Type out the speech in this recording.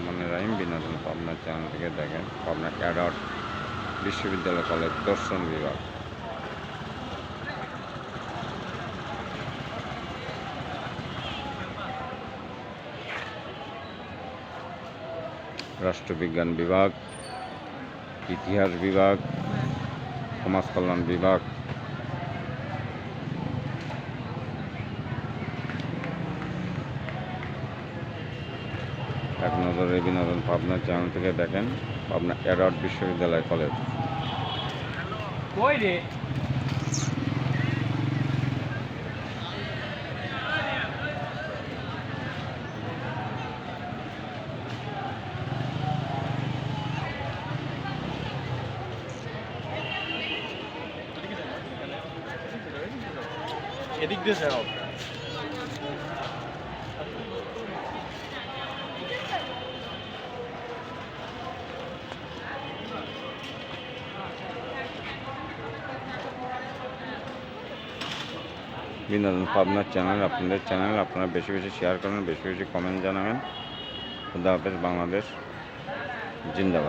রহমানির রহিম। বিনোদন পাবনা চ্যানেল থেকে দেখেন পাবনা ক্যাডট বিশ্ববিদ্যালয় কলেজ দর্শন বিভাগ। রাষ্ট্রবিজ্ঞান বিভাগ, ইতিহাস বিভাগ, সমাজ কল্যাণ বিভাগ, এক নজরে বিনোদন পাবনা চ্যানেল থেকে দেখেন পাবনা ক্যাডট বিশ্ববিদ্যালয় কলেজ। এদিক দিয়ে যাও। বিনোদন পাবনা চ্যানেল আপনাদের চ্যানেল, আপনারা বেশি বেশি শেয়ার করেন, বেশি বেশি কমেন্ট জানাবেন। খুদা হাফেজ। বাংলাদেশ জিন্দাবাদ।